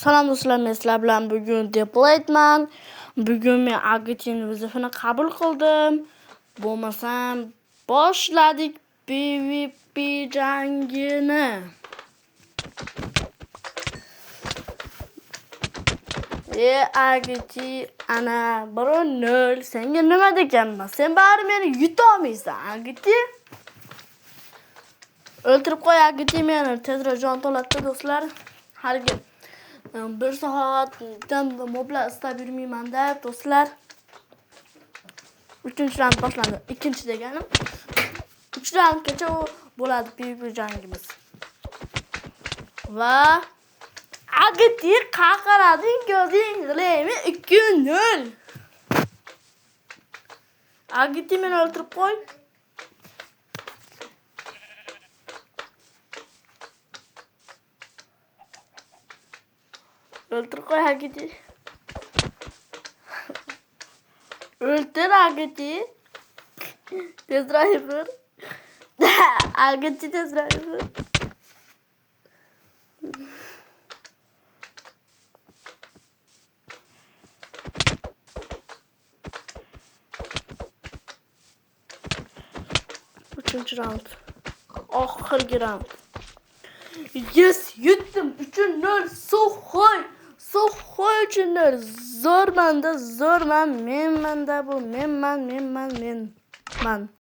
Salom do'stlar, men sizlar bilan bugun deployman. Bugun men Agitning vazifasini qabul qildim. Bo'lmasam boshladik PvP jangini. Agiti ana 1-0. Senga nima deganman? Sen bari meni yuta olmaysan, Agiti. O'ltirib qo'y, Agiti, meni tezroq jon to'latdi do'stlar. Harga 1 soatdan moblar istab yurmayman-da do'stlar. 3-raund boshlandi. 2-deganim. 3 raundgacha bo'ladi PvP jangimiz. Va Agiti qaqirading, ko'zing g'ilaymi 2-0. Agiti, meni o'ltirib qo'y. O'ltirib qo'y, Agiti. O'ltir, Agiti. Tezroq yur. Agiti, tezroq yur. Uchinchi round. Oxirgi round. Yes, yutdim. 3-0. So'xoy. So'xoy 3-0. Zo'rman-da, zo'rman. Menman-da bu. Menman.